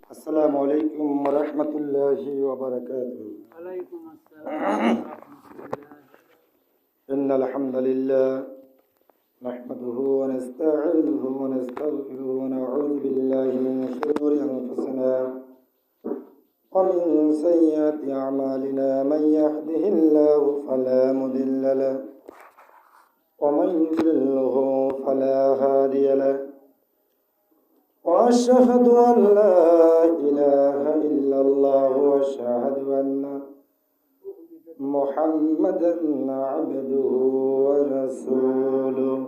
السلام عليكم ورحمة الله وبركاته. عليكم السلام ورحمة الله. إن الحمد لله نحمده ونستعينه ونستغفره ونعوذ بالله من شرور أنفسنا ومن سيئات أعمالنا. من يهده الله فلا مضل له ومن يضلله فلا هادي له. وأشهد أن لا إله إلا الله وأشهد أن محمدا عبده ورسوله.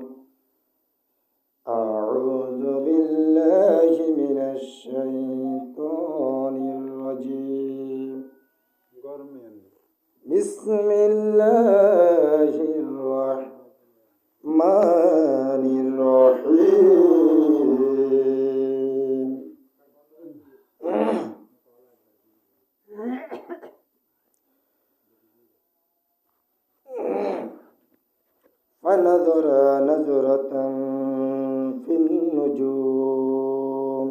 أعوذ بالله من الشيطان الرجيم. بسم الله الرحمن الرحيم. فنظر نظرة في النجوم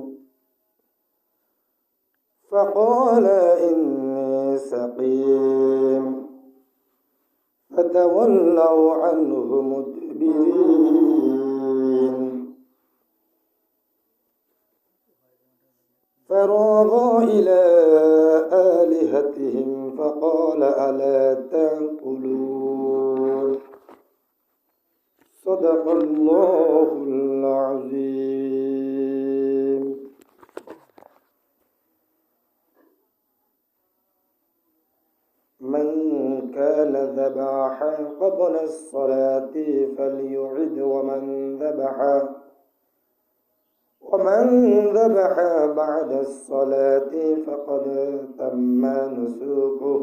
فقال إني سقيم فتولوا عنه مدبرين. فراغ إلى آلهتهم فقال ألا تأكلون. صدق الله العظيم. من كان ذبح قبل الصلاة فليعد ومن ذبح بعد الصلاة فقد تم نسوكه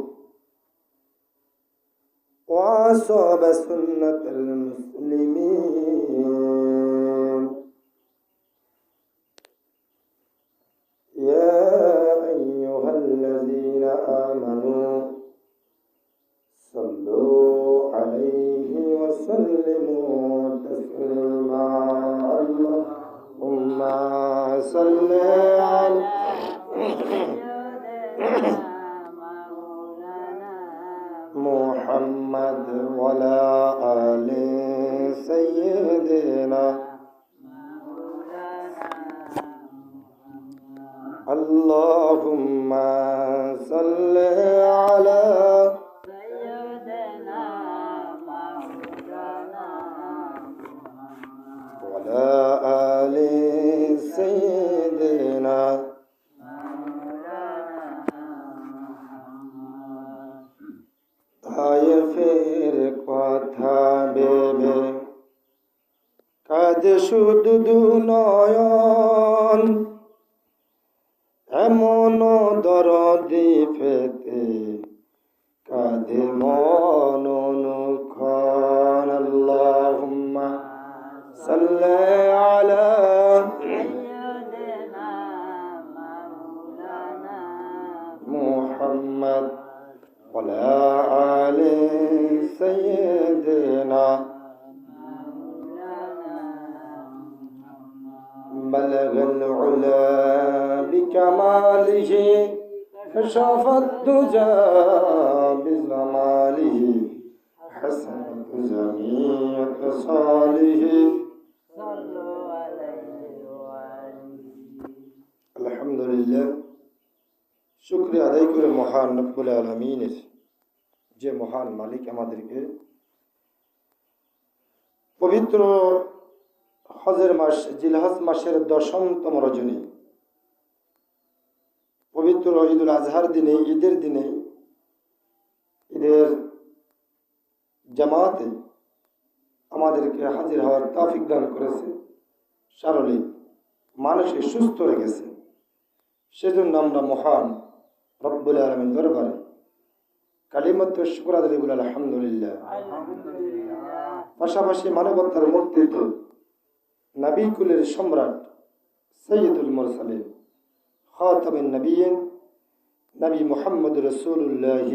وأصاب سنة المسلمين. يا أيها الذين آمنوا صلوا عليه وسلموا تسليما. اللهم صل على محمد وعلى آل سيدنا. اللهم صل على سيدنا مولانا وعلى آل سيدنا. তায়েফের কথা ভেবে কাঁদে শুধু দু নয়ন, এমন দরদি পেতে কাঁদে মন অনুক্ষণ। আল্লাহুম্মা সাল্লি আলা سيدنا مولانا মুহাম্মদ وعلى آل سيدنا. بلغ العلا بكماله كشف الدجى بجماله حسنت جميع خصاله. صلوا عليه وآله. আলহামদুলিল্লাহ, শুকরিয়া আদায় করে মহান রব্বুল আলামিনের, যে মহান মালিক আমাদেরকে পবিত্র হজের মাস জিলহজ মাসের 10তম রজনী, পবিত্র ঈদুল আজহার দিনে, ঈদের দিনে, ঈদের জামাতে আমাদেরকে হাজির হওয়ার তৌফিক দান করেছে। সারলীন মানুষকে সুস্থ রেখেছে। সেজন্য আমরা মহান রব্বুল আলামিন দরবারে কালিমাত শুকর আদায় বলি আলহামদুলিল্লাহ। পাশাপাশি মানবতার মুক্তিত নবী কুলের সম্রাট সৈয়দুল মুরসালিন খাতামুন নবিয়্যিন নবী মুহাম্মদ রাসূলুল্লাহ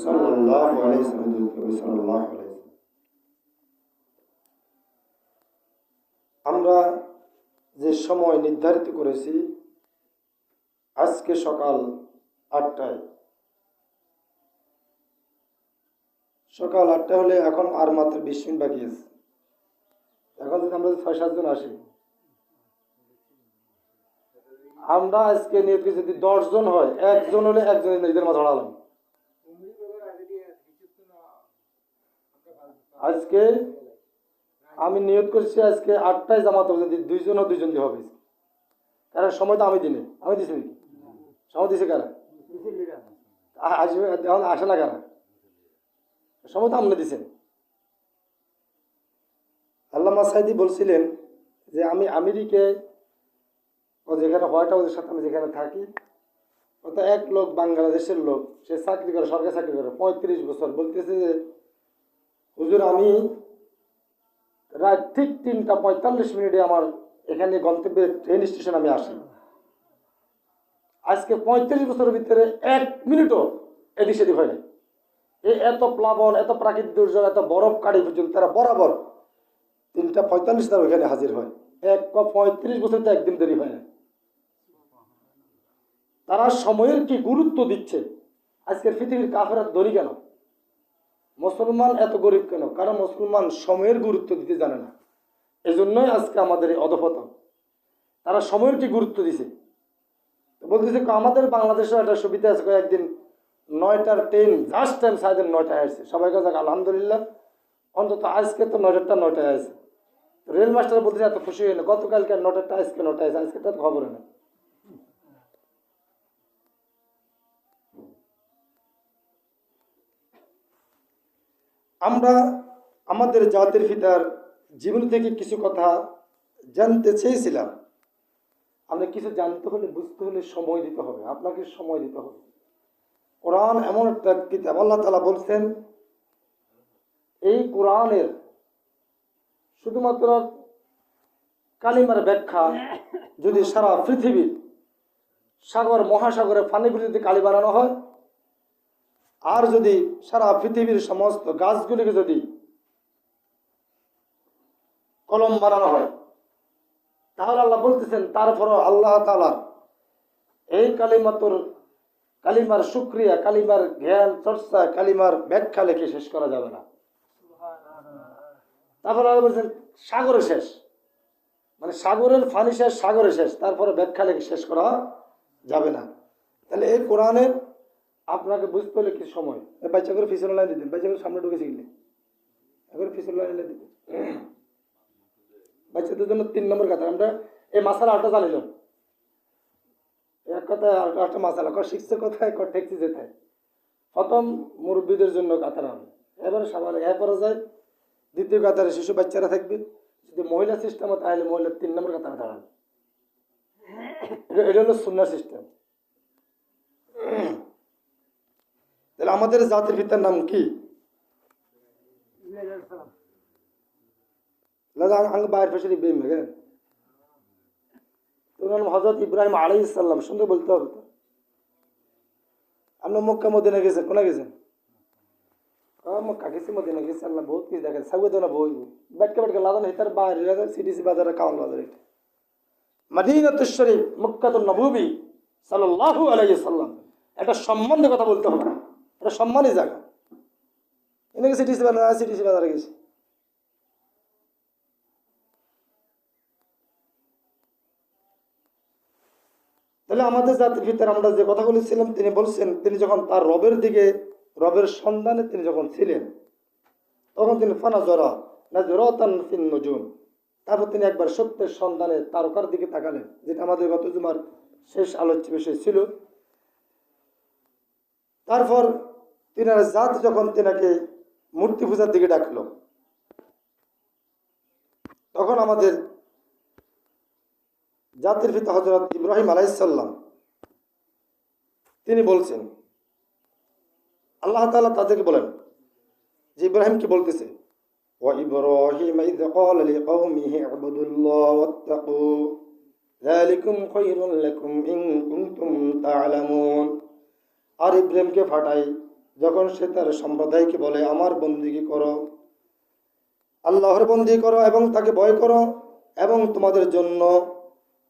সাল্লাল্লাহু আলাইহি ওয়াসাল্লাম। আমরা যে সময় নির্ধারিত করেছি আজকে সকাল 8টায়, সকাল 8টা হলে এখন আর মাত্র 20 মিনিট বাকি আছে। এখন যদি আমরা 6-7 জন আসি, আমরা আজকে নিয়ত করি যদি 10 জন হয়, একজন হলে একজনের নিজেদের মাথা ধরালাম। আজকে আমি নিয়ত করছি আজকে 8টায় জামাত হবে, যদি 2 জন ও 2 জন দিয়ে হবে। কারণ সময় তো আমি দিনে, আমি দিছি নাকি? সময় দিছে কারা? আসবে এখন আসে না কারা? সময় তো আপনি দিছেন। আল্লামা সাইদি বলছিলেন যে আমি আমেরিকায় ও যেখানে হোয়াইট হাউসের সাথে আমি যেখানে থাকি, ওটা এক লোক বাংলাদেশের লোক, সে চাকরি করে, সরকারি চাকরি করে 35 বছর, বলতেছে যে হুজুর আমি রাত ঠিক 3:45 আমার এখানে গন্তব্যের ট্রেন স্টেশন আমি আসি। আজকে 35 বছরের ভিতরে 1 মিনিটও এদিক সেদিক হয় না। এত প্লাবন, এত প্রাকৃতিক দুর্যোগ, এত বরফ কাটি পর্যন্ত তারা বরাবর 3:45 তারা ওইখানে হাজির হয়। 35 বছর তো একদিন দেরি হয় না। তারা সময়ের কি গুরুত্ব দিচ্ছে। আজকের পৃথিবীর কাফেরা ধনী কেন? মুসলমান এত গরিব কেন? কারণ মুসলমান সময়ের গুরুত্ব দিতে জানে না। এজন্যই আজকে আমাদের এই অধপতন। তারা সময়ের কি গুরুত্ব দিছে। বলতেছে আমাদের বাংলাদেশেও একটা সুবিধা আছে, একদিন 9টার ট্রেন জাস্ট টাইম 9টায় আসছে। সবাই কাছে আলহামদুলিল্লাহ, অন্তত আজকে তো 9টায় আছে। রেল মাস্টার বলতেছে এত খুশি হয়ে না, গতকালকে 9টাটা আজকে 9টায় আছে, আজকে তো খবর না। আমরা আমাদের জাতির পিতার জীবন থেকে কিছু কথা জানতে চেয়েছিলাম। আমরা কিছু জানতে হলে, বুঝতে হলে সময় দিতে হবে, আপনাকে সময় দিতে হবে। কোরআন এমন একটা কিতাব, আল্লাহ তাআলা বলছেন এই কোরআনের শুধুমাত্র কালিমার ব্যাখ্যা যদি সারা পৃথিবীর সাগর মহাসাগরে পানিগুলি যদি কালি বানানো হয়, আর যদি সারা পৃথিবীর সমস্ত গাছগুলিকে যদি কলম বানানো হয়, তাহলে আল্লাহ বলতেছেন তারপরও আল্লাহ তাআলা এই কালিমার শুকরিয়া, কালিমার জ্ঞান চর্চা, কালিমার ব্যাখ্যা লিখে শেষ করা যাবে না। তারপরে আল্লাহ বলছেন সাগরে শেষ, মানে সাগরের পানি শেষ, সাগরে শেষ, তারপরে ব্যাখ্যা লিখে শেষ করা যাবে না। তাহলে এই কোরআনের আপনাকে বুঝতে হলে কি সময়, বাচ্চা করে ফিসল লাইন দিতেন, বাচ্চা করে সামনে ঢুকেছে গেলে এখন ফিসল লাইন দিতেন। বাচ্চাদের জন্য 3 নম্বর কথা, আমরা এই মাসালা আটটা জানিলাম। এক কথায় আর একটা মাসালা শিখছে কোথায়, ঠেকছি যেথায়। প্রথম মুরব্বীদের জন্য কাতার হবে, এবারে স্বাভাবিক এরপরে যায় দ্বিতীয় কাতারে শিশু বাচ্চারা থাকবে। যদি মহিলা সিস্টেম হয় তাহলে মহিলার 3 নম্বর কাতারে দাঁড়াবে। এটা হলো সুন্নাহ সিস্টেম। তাহলে আমাদের জাতির পিতার নাম কি? বাইরের পাশে ইব্রাহিম, হ্যাঁ, হযরত ইব্রাহিম আলাইহিস সালাম। সুন্দর বলতে হবে তো। আপনি মক্কা মদিনা গেছেন, কোথায় গেছেন? মক্কা গেছি, মদিনা গেছি, আল্লাহ বহুত কিছু দেখেন। সাউদি না বই বেটকে লাদান হেতার বাইরে সিডিসি বাজারে কাউন বাজার, এটা মদিনাতুশ শরীফ, মক্কাতুন নববী সাল্লাল্লাহু আলাইহি সাল্লাম। একটা সম্মানের কথা বলতে হবে, এটা সম্মানী জায়গা। এনে সিডিসি বাজারে গেছি। তাহলে আমাদের জাতির ভিতরে আমরা যে কথা বলেছিলাম, তিনি বলছেন তিনি যখন তার রবের সন্ধানে তিনি যখন ছিলেন, তখন তিনি তারপর তিনি একবার সত্যের সন্ধানে তারকার দিকে তাকালেন, যেটা আমাদের গত জুমার শেষ আলোচ্য বিষয় ছিল। তারপর তিনার জাত যখন তিনাকে মূর্তি পূজার দিকে ডাকলো, তখন আমাদের জাতির পিতা হযরত ইব্রাহিম আলাইহিস সালাম তিনি বলছেন, আল্লাহ তাআলা তাদেরকে বলেন যে ইব্রাহিম কি বলতেছে, ওয়া ইব্রাহিম ইয ক্বালা লিকাওমিহি ইবুদুল্লাহ ওয়াত্তাকু যালিকুম খায়রুল লাকুম ইন কুনতুম তা'লামুন। আর ইব্রাহিমকে ফাটাই যখন সে তার সম্প্রদায়কে বলে আমার বন্দেগী করো, আল্লাহর বন্দেগী করো এবং তাকে ভয় করো, এবং তোমাদের জন্য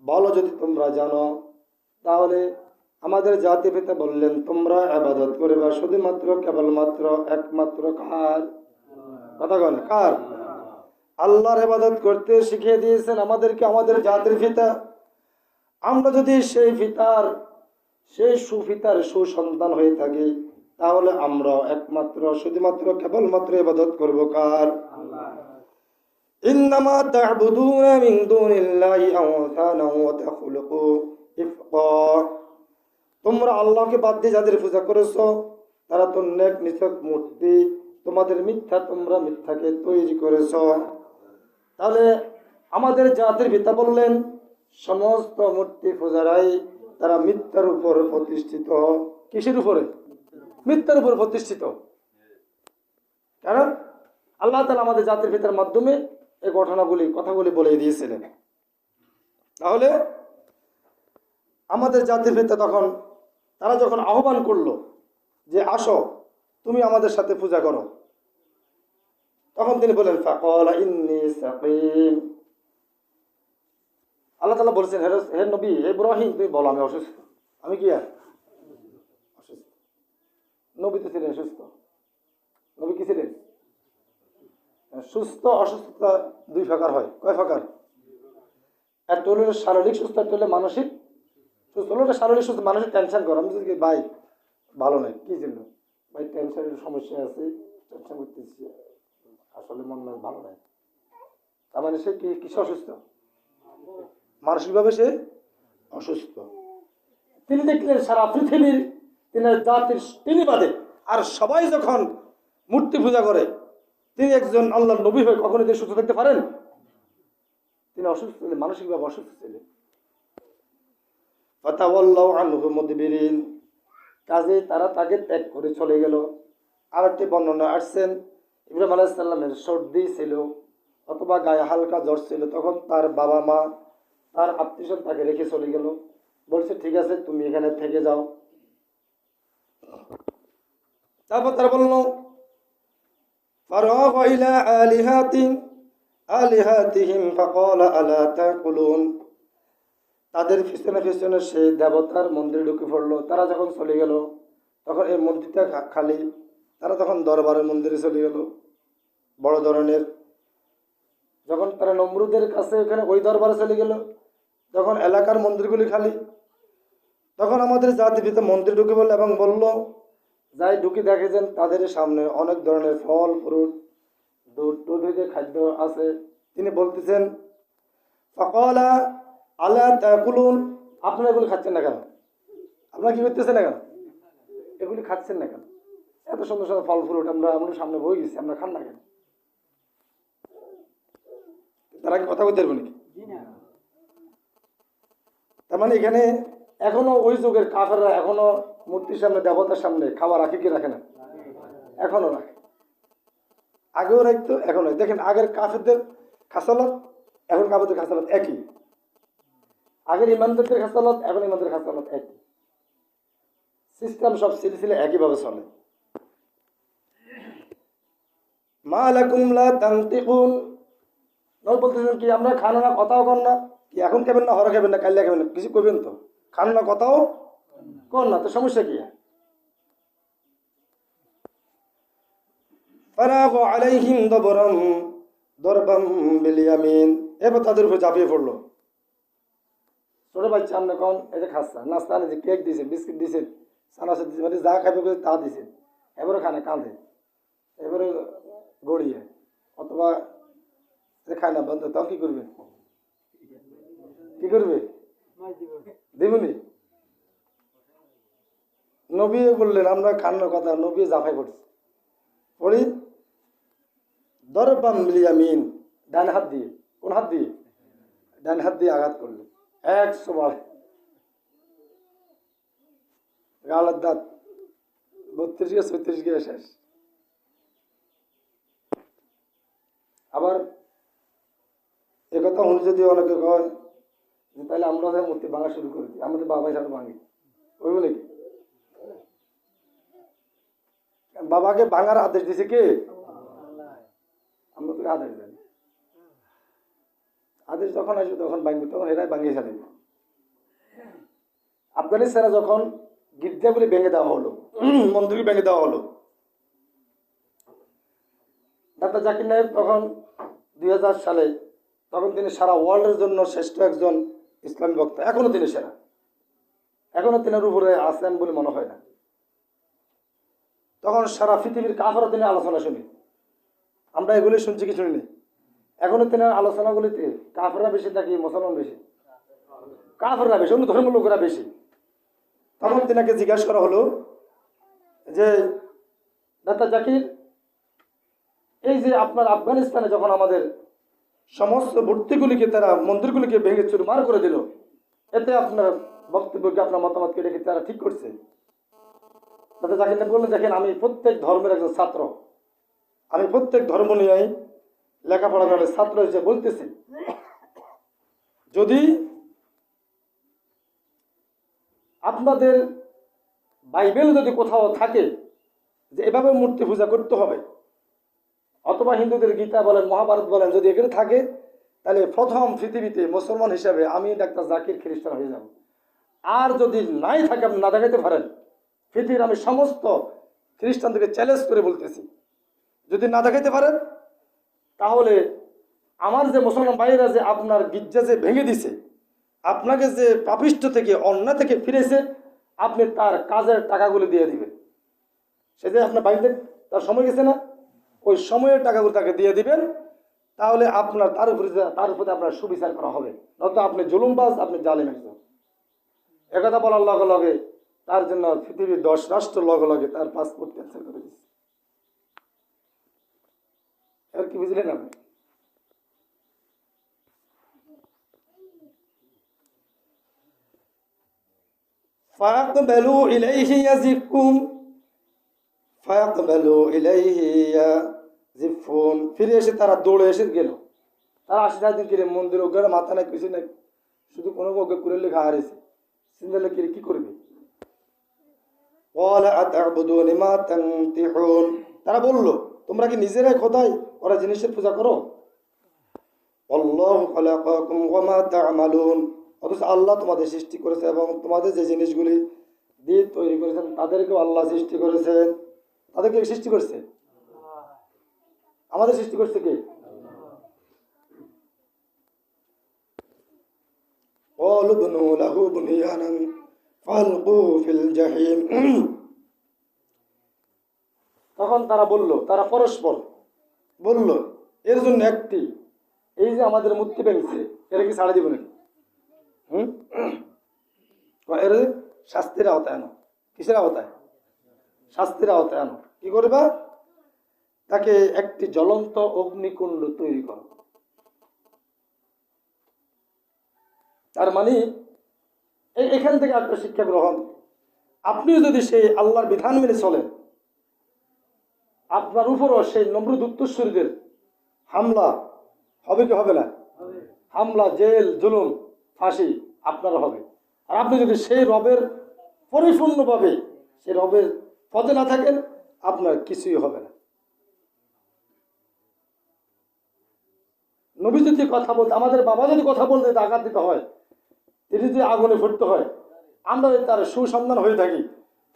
ভালো যদি তোমরা জানো, তাহলে আমাদের জাতির পিতা বললেন, তোমরা ইবাদত করবে শুধুমাত্র কেবলমাত্র একমাত্র কার? কথা বলেন, কার? আল্লাহর ইবাদত করতে শিখিয়ে দিয়েছেন আমাদেরকে আমাদের জাতির পিতা। আমরা যদি সেই পিতার, সেই সুপিতার সুসন্তান হয়ে থাকি, তাহলে আমরা একমাত্র শুধুমাত্র কেবলমাত্র ইবাদত করব কার? ইন্নামা তা'বুদুনা মিন দুনিল্লাহি আওসানা ওয়া তাখলুকু ইফকা। তোমরা আল্লাহকে বাদ দিয়ে যাদের পূজা করেছো, তারা তো নেক নিছক মূর্তি, তোমাদের মিথ্যা, তোমরা মিথ্যাকে তৈরি করেছো। তাহলে আমাদের জাতির পিতা বললেন, সমস্ত মূর্তি পূজারাই তারা মিথ্যার উপর প্রতিষ্ঠিত। কিসের উপরে? মিথ্যার উপর প্রতিষ্ঠিত। কারণ আল্লাহ তাআলা আমাদের জাতির পিতার মাধ্যমে এই কথাগুলি বলে দিয়েছিলেন। তাহলে আমাদের জাতির পিতা তারা যখন আহ্বান করলো যে আসো তুমি আমাদের সাথে পূজা করো, তখন তিনি বলেন, ফাকালা ইন্নী সাকিম। আল্লাহ তাআলা বলছেন, হে নবী, হে ইব্রাহিম, তুমি বলো আমি অসুস্থ। আমি কি অসুস্থ? নবী তো ছিলেন সুস্থ। নবী কি ছিলেন? সুস্থ অসুস্থতা দুই প্রকার হয়। কয় প্রকার? একটা হলো শারীরিক সুস্থ, একটা হলো মানসিক সুস্থ। হলো শারীরিক সুস্থ, মানসিক টেনশন করো। আমি যদি ভাই ভালো নাই, কি ছিল ভাই, টেনশনের সমস্যা আছে, টেনশন করতেছি, আসলে মন ভালো নাই, তার মানে সে কিসে অসুস্থ? মানসিকভাবে সে অসুস্থ। তিনি দেখলেন সারা পৃথিবীর তিনি বাদে আর সবাই যখন মূর্তি পূজা করে, তিনি একজন আল্লাহর নবী হয়ে কখনো তিনি সুস্থ থাকতে পারেন? তিনি অসুস্থ ছিলেন, মানসিকভাবে অসুস্থ ছিলেন। ফাতাওয়াল্লাউ আনহু মুদবিরিন, কাজে তারা তাকে ত্যাগ করে চলে গেল। আরেকটি বর্ণনা আসছেন, ইব্রাহিম আলাইহিস সালামের সর্দি ছিল অথবা গায়ে হালকা জ্বর ছিল, তখন তার বাবা মা, তার আত্মীয়স্বজন তাকে রেখে চলে গেল। বলছে ঠিক আছে, তুমি এখানে থেকে যাও। তারপর তারা বলল, ফারাগা ইলা আলিহাতিহিম ফাকালা আলা তাকুলুন। তাদের পিছনে পিছনে সে দেবতার মন্দিরে ঢুকে পড়লো। তারা যখন চলে গেল, তখন এই মন্দিরটা খালি। তারা তখন দরবারের মন্দিরে চলে গেল, বড় ধরনের। যখন তারা নমরুদের কাছে ওখানে ওই দরবারে চলে গেল, তখন এলাকার মন্দিরগুলি খালি। তখন আমাদের জাতির পিতা মন্দির ঢুকে বলল এবং বলল, যাই ঢুকে দেখেছেন তাদের সামনে অনেক ধরনের ফল ফ্রুট, দুধ হইতে খাদ্য আছে। তিনি বলতেছেন, ফাকালা আলা তাকুলুন, আপনারা এগুলি খাচ্ছেন না কেন? আপনারা কি করতেছেন না কেন? এগুলি খাচ্ছেন না কেন? এত সুন্দর সুন্দর ফল ফ্রুট আমাদের সামনে বই গেছি, আমরা খান না কেন? তারা কি কথা বলতে পারবো নাকি? তার মানে এখানে এখনো ওই যুগের কাফেররা এখনো মূর্তির সামনে, দেবতার সামনে খাবার রাখে কি রাখে না? এখনো রাখে। আগেও রাখতো, এখনো। দেখেন আগের কাফেরদের খাসালত, এখন কাফেরদের খাসালত একই। আগের ইমানদারদের খাসালত, এখন ইমানদারের খাসালত একই। সিস্টেম সব সিলসিলা একইভাবে চলে। মা লাকুম লা তানতিকুন, নবী বলতেছেন কি আমরা খানো না, কথাও কর না? কি এখন খাবেন না, হরে খাবেন না, কাল্লা খাবেন না, কিছু করবেন তো? খান না, কথাও কর না, তো সমস্যা কি? ফারাগা আলাইহিম দরবাম বিল ইয়ামিন, এবার তাদের উপর ঝাঁপিয়ে পড়লো। ছোট বাচ্চা আমরা কখন এই যে খাচ্ছা, নাস্তা আনে, কেক দিয়েছেন, বিস্কিট দিয়েছেন, সানাসে দিয়েছেন, মানে যা খাবে তা দিয়েছেন, এবারও খানে কাঁদে, এবারে গড়িয়ে অথবা খায় না বন্ধ, তখন কি করবে? কি করবে? দেবনি? নবী বললেন আমরা খান্নার কথা, নবী জাফাই পড়ছে। পড়ি দরবাম বিল ইয়ামিন, ডান হাত দিয়ে। কোন হাত দিয়ে? ডান হাত দিয়ে আঘাত করলেন 100 বার। গালের দাঁত 32 গিয়ে 36 গিয়ে শেষ। আবার একথা উনি যদি অনেকে কয় যে তাহলে আমরা মূর্তি ভাঙা শুরু করে দিই, আমাদের বাবাই সারা ভাঙি, ওইব নাকি? বাবাকে ভাঙার আদেশ দিছে কে? আমরা তোকে আদেশ দেন, আদেশ যখন আসবে তখন ভাঙবে, তখন এরাই ভাঙিয়ে ফেলে। আফগানিস্তানে যখন গির্জাগুলি ভেঙে দেওয়া হলো, মন্দিরগুলি ভেঙে দেওয়া হলো, ডাক্তার জাকির নায়েক তখন 2000 সালে, তখন তিনি সারা ওয়ার্ল্ডের জন্য শ্রেষ্ঠ একজন ইসলামী বক্তা, এখনো তিনি সেরা, এখনো তিনের উপরে আছেন বলে মনে হয় না। তখন সারা পৃথিবীর কাফেরও তিনি আলোচনা শুনি, আমরা এগুলি শুনছি কি শুনিনি? এখনো তিনার আলোচনাগুলিতে কাফেররা বেশি নাকি মুসলমান বেশি? কাফেররা বেশি, অন্য ধর্মের লোকেরা বেশি। তখন তিনাকে জিজ্ঞাসা করা হলো যে ডাক্তার জাকির, এই যে আপনার আফগানিস্তানে যখন আমাদের সমস্ত মূর্তিগুলিকে, তারা মন্দিরগুলিকে ভেঙে চুরমার করে দিল, এতে আপনার বক্তব্যকে, আপনার মতামতকে রেখে তারা ঠিক করছে? ডাক্তার জাকির নায়েক বললেন, দেখেন আমি প্রত্যেক ধর্মের একজন ছাত্র, আমি প্রত্যেক ধর্ম নিয়ে লেখাপড়া করে ছাত্র হিসেবে বলতেছি, যদি আপনাদের বাইবেল যদি কোথাও থাকে যে এভাবে মূর্তি পূজা করতে হবে, অথবা হিন্দুদের গীতা বলেন, মহাভারত বলেন, যদি এখানে থাকে, তাহলে প্রথম পৃথিবীতে মুসলমান হিসাবে আমি ডাক্তার জাকির খ্রিস্টান হয়ে যাব। আর যদি নাই থাকে, আপনি না দেখাতে পারেন, পৃথিবীর আমি সমস্ত খ্রিস্টানদেরকে চ্যালেঞ্জ করে বলতেছি, যদি না দেখাতে পারেন, তাহলে আমার যে মুসলমান ভাইয়েরা যে আপনার গির্জা যে ভেঙে দিছে, আপনাকে যে পাপিষ্ঠ থেকে, অন্যায় থেকে ফিরেছে, আপনি তার কাজের টাকাগুলো দিয়ে দিবেন। সে যে আপনার বাড়িতে তার সময় গেছে না, ওই সময়ের টাকাগুলো তাকে দিয়ে দিবেন, তাহলে আপনার তার উপরে আপনার সুবিচার করা হবে, নয়তো আপনি জুলুমবাজ, আপনি জালেম একজন। একথা বলার লগে লগে তার জন্য পৃথিবীর 10 রাষ্ট্র লগে লগে তার পাসপোর্ট ক্যান্সেল করে দিচ্ছে। এবার কি বুঝলেন আপনি? فَأَقْبَلُوا إِلَيْهِ يَزِفُّونَ فَأَقْبَلُوا إِلَيْهِ يَزِفُّونَ ফিরে এসে তারা দৌড়ে এসে গেল। তারা আসে না দিন কিরে মন্দির ওগের মাথা নাই, কিছু নাই, শুধু কোনো ওকে করে লেখা হারিয়েছে, চিন্তা কিরে কি করবে? قَالَ أَتَعْبُدُونَ مَا تَنْحِتُونَ তারা বলল, তোমরা কি নিজেরাই খোদাই ওরা জিনিসের পূজা করো? আল্লাহু খালাকাকুম ওয়া মা তা'মালুন, অথচ আল্লাহ তোমাদের সৃষ্টি করেছে এবং তোমাদের যে জিনিসগুলি দিয়ে তৈরি করেছেন তাদেরকেও আল্লাহ সৃষ্টি করেছেন। তাদেরকে সৃষ্টি করছে? আমাদের সৃষ্টি করছে কে? قَالُوا ابْنُوا لَهُ بُنْيَانًا فَأَلْقُوهُ فِي الْجَحِيمِ তখন তারা বলল, তারা পরস্পর বলল, এর জন্য একটি, এই যে আমাদের মূর্তি ভেঙেছে, এরা কি ছাড়া দিব নাকি? এর শাস্তির আওতায় আনো। কিসের আওতায়? শাস্তির আওতায় আনো। কি করবা? তাকে একটি জ্বলন্ত অগ্নিকুণ্ড তৈরি করো। তার মানে এখান থেকে একটা শিক্ষা গ্রহণ, আপনিও যদি সেই আল্লাহর বিধান মেনে চলেন, আপনার উপরও সেই নমরুদ উত্তরসূরিদের হামলা হবে কি হবে না? হামলা, জেল, জুলুম, ফাঁসি আপনারও হবে। আর আপনি যদি সেই রবের পরিপূর্ণভাবে সেই রবের পদে না থাকেন, আপনার কিছুই হবে না। নবী যদি কথা বলতে, আমাদের বাবা যদি কথা বলতে আঘাত দিতে হয়, তিনি যদি আগুনে ফুটতে হয়, আমরা যদি তার সুসন্ধান হয়ে থাকি,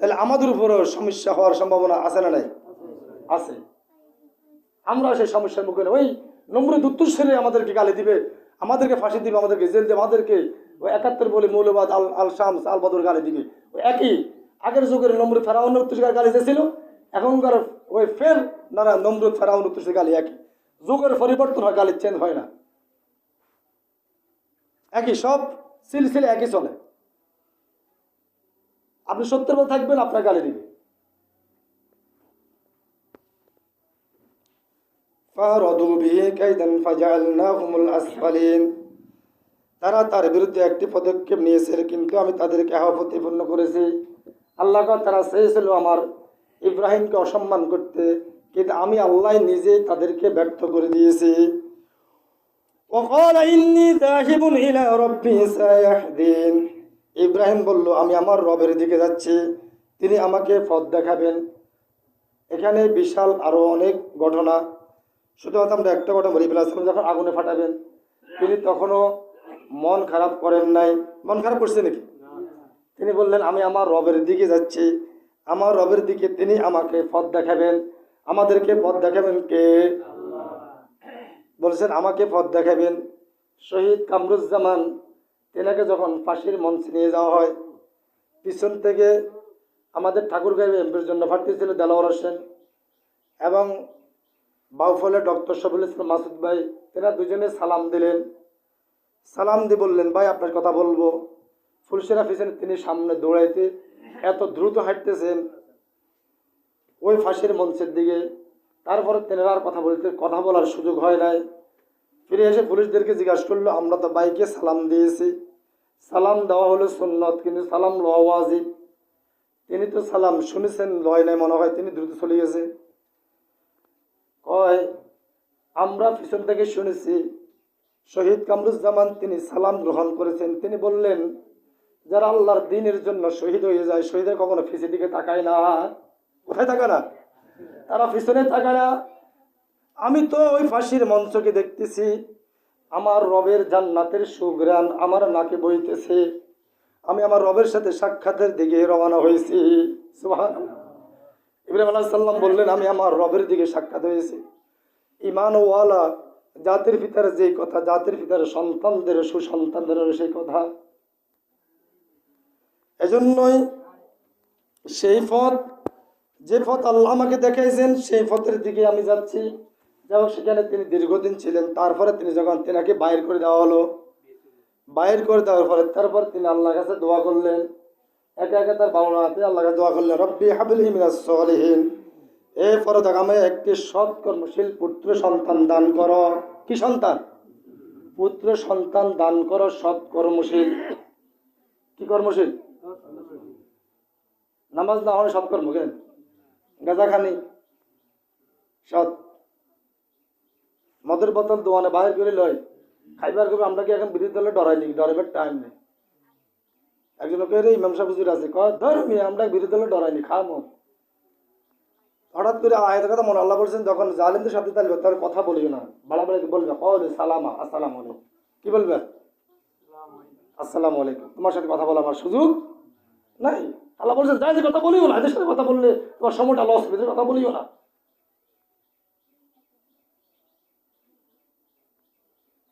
তাহলে আমাদের উপরও সমস্যা হওয়ার সম্ভাবনা আছে না নাই? আছে। আমরা সেই সমস্যার মুখে ওই নমরুদ উত্তরসূরি আমাদেরকে গালি দিবে, আমাদেরকে ফাঁসি দিবে, আমাদেরকে জেল দেবে, আমাদেরকে ওই 71 বলে মৌলবাদ আল শামস আল বদর গালি দিবে। ওই একই আগের যুগের নমরুদ ফেরাউন উত্তরসূরি গালি দিয়েছিল, এখনকার ওই ফের নারা নমরুদ ফেরাউন উত্তরসূরি গালি একই। যুগের পরিবর্তন হয়, গালি চেঞ্জ হয় না, একই, সব সিলসিলে একই চলে। আপনি সত্যের পথে থাকবেন, আপনার গালি দিবে। فَأَرَادُوا بِهِ كَيْدًا فَجَعَلْنَاهُمُ الْأَسْفَلِينَ তারা তার বিরুদ্ধে একটি পদক্ষেপ নিয়েছে, কিন্তু আমি তাদেরকে প্রতিপন্ন করেছি। আল্লাহ তারা চেয়েছিল আমার ইব্রাহিমকে অসম্মান করতে, কিন্তু আমি আল্লাহ নিজে তাদেরকে ব্যর্থ করে দিয়েছি। وَقَالَ إِنِّي ذَاهِبٌ إِلَى رَبِّي سَيَهْدِينِ ইব্রাহিম বলল, আমি আমার রবের দিকে যাচ্ছি, তিনি আমাকে পথ দেখাবেন। এখানে বিশাল আরো অনেক ঘটনা, শুধুমাত্র আমরা একটা ঘটনা বলি। ইব্রাহিম যখন আগুনে ফাটাবেন, তিনি তখনও মন খারাপ করেন নাই। মন খারাপ করছে নাকি? তিনি বললেন, আমি আমার রবের দিকে যাচ্ছি, আমার রবের দিকে তিনি আমাকে পথ দেখাবেন। আমাদেরকে পথ দেখাবেন কে? বলছেন আমাকে পথ দেখাবেন। শহীদ কামরুজ্জামান, তেনাকে যখন ফাঁসির মঞ্চে নিয়ে যাওয়া হয়, পিছন থেকে আমাদের ঠাকুরগাঁও এমপির জন্য প্রার্থী ছিল দেলোয়ার হোসেন এবং বাউফলে ডক্টর শফিউল ইসলাম মাসুদ ভাই, তেনারা দুজনে সালাম দিলেন। সালাম দিয়ে বললেন, ভাই আপনার কথা বলবো। ফুলসেরা পিছনে তিনি সামনে দৌড়াইতে এত দ্রুত হাঁটতেছেন ওই ফাঁসির মঞ্চের দিকে। তারপরে তেনারা আর কথা বলার সুযোগ হয় নাই। ফিরে এসে পুলিশদেরকে জিজ্ঞাসা করলো, আমরা তো বাইকে সালাম দিয়েছি, সালাম দেওয়া হলো সুন্নত, কিন্তু সালাম লওয়া ওয়াজিব। তিনি তো সালাম শুনেছেন, লয় নাই মনে হয়, তিনি দ্রুত চলে গেছে। কয়, আমরা পিছন থেকে শুনেছি শহীদ কামরুজ্জামান তিনি সালাম গ্রহণ করেছেন। তিনি বললেন, যারা আল্লাহর দ্বীনের জন্য শহীদ হয়ে যায়, শহীদের কখনো পিছের দিকে তাকায় না। কোথায় তাকায় না? তারা পিছনে তাকায় না। আমি তো ওই ফাঁসির মঞ্চকে দেখতেছি, আমার রবের জান্নাতের সুঘ্রাণ আমার নাকে বইতেছে, আমি আমার রবের সাথে সাক্ষাতের দিকে রওনা হয়েছি। সুবহানাল্লাহ। ইব্রাহিম আলাইহিস সালাম বললেন, আমি আমার রবের দিকে সাক্ষাৎ হয়েছি। ঈমানওয়ালা জাতির পিতার যে কথা, জাতির পিতার সন্তানদের সুসন্তানদের সেই কথা। এজন্যই সেই পথ, যে পথ আল্লাহ আমাকে দেখাইছেন, সেই পথের দিকে আমি যাচ্ছি। যাই হোক, সেখানে তিনি দীর্ঘদিন ছিলেন। তারপরে তিনি যখন তেনাকে বাইর করে দেওয়া হলো, বাইর করে দেওয়ার পরে তারপর তিনি আল্লাহর কাছে দোয়া করলেন। একে একে তার বাবা হাতে আল্লাহর কাছে দোয়া করলেন, রব্বি হাবলি মিনাস সলিহিন, এ পরদাগ আমায় একটি সৎ কর্মশীল পুত্র সন্তান দান করো। কি সন্তান? পুত্র সন্তান দান করো, সৎ কর্মশীল। কি কর্মশীল? নামাজ না হলে সৎকর্ম কেন? গাঁজাখানি সৎ, মদের বোতল দোয়ানে বাইর করে লয়, খাইবার করবে। আমরা কি এখন বিরোধী দলে ডরাইনি? ডরাইবার টাইম নেই। একজন ইমাম সাহেব হুজুর আছে, কয় ধর্মী আমরা বিরোধী দলে ডরাইনি, খামো। হঠাৎ করে আয়াতের কথা মনে, আল্লাহ বলছেন, যখন জালিমদের সাথে তার কথা বলিও না, বাড়াবাড়ি বলবে, কওলে সালামা, আসসালামু আলাইকুম। কি বলবে? আসসালামু আলাইকুম। তোমার সাথে কথা বলা আমার সুযোগ নাই। আল্লাহ বলছেন, যাই যে কথা বলিও না, এদের সাথে কথা বললে তোমার সময়টা লস হবে, কথা বলিও না।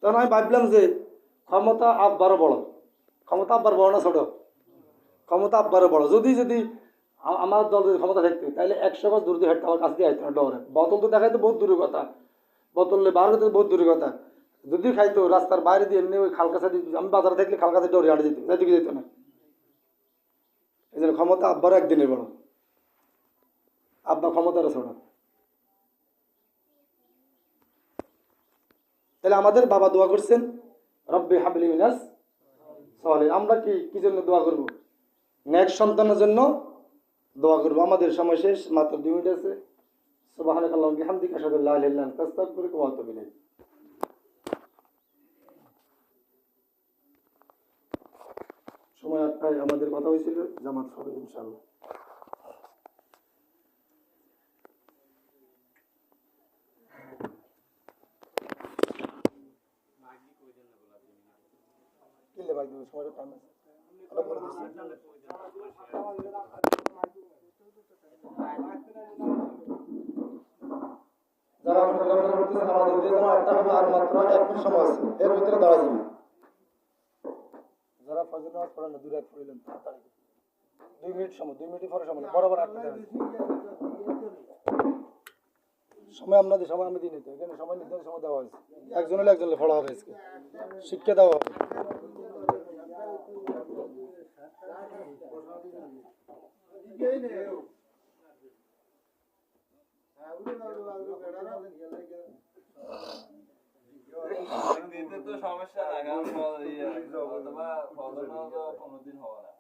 তখন আমি ভাবলাম যে ক্ষমতা আব্বারও বড়। ক্ষমতা আব্বার বড় না ছোট? ক্ষমতা আব্বারও বড়। যদি আমার দল যদি ক্ষমতা থাকতো, তাহলে 100 গজ দূর দিয়ে হাঁটতে আমার কাছ দিয়ে আসতো না ডরে। বোতল তো দেখাইতো বহুত দূরের কথা, বোতলে বার হতে বহুত দূরের কথা। যদি খাইতো রাস্তার বাইরে দিয়ে এমনি ওই খালকাছা দিয়ে, আমি বাজারে থাকলে খালকাছে ডরে হাঁটে যেত, এদিকে যেত না। এই জন্য ক্ষমতা আব্বারও একদিনের বড়, আব্বা ক্ষমতারও ছোট। তাহলে আমাদের বাবা দোয়া করছেন, রব্বি হাবলি মিনাস সলিহিন। আমরা কি জন্য দোয়া করব? নেক্সট সন্তানের জন্য দোয়া করবো। আমাদের সময় শেষ, মাত্র 2 মিনিট আছে। সুবহানাকাল্লাহু ওয়া বিহামদিকা আশহাদু আল্লা ইলাহা ইল্লা আনতা আস্তাগফিরুকা ওয়া আতুবু ইলাইক। সময় 8টায় আমাদের কথা হয়েছিল, জামাত হবে ইনশাআল্লাহ। কিলে ভাই দিন সময়টা টাইম আছে, আলো করে দিচ্ছি। যারা ফটোগ্রাফি করতেছেন, আমাদের যে জন্য 8টা হবে, আর মাত্র 1 মিনিট সময় আছে, এর ভিতরে দাঁড়াই যাবে। যারা ফজর নামাজ পড়েন না, 2 রাত পড়লেন তাড়াতাড়ি, 2 মিনিট সময়, 2 মিনিট পরে সময়, বরাবর 8টা দাঁড়াই সময়। আপনাদের সময় আমি দিই নিতে, এখানে সময় নির্ধারিত সময় দেওয়া হয়েছে। একজন হলে একজন পড়া হবে, আজকে শিক্ষা দেওয়া হবে। দিতে তো সমস্যা না, কারণ অথবা 15 দিন হবে না।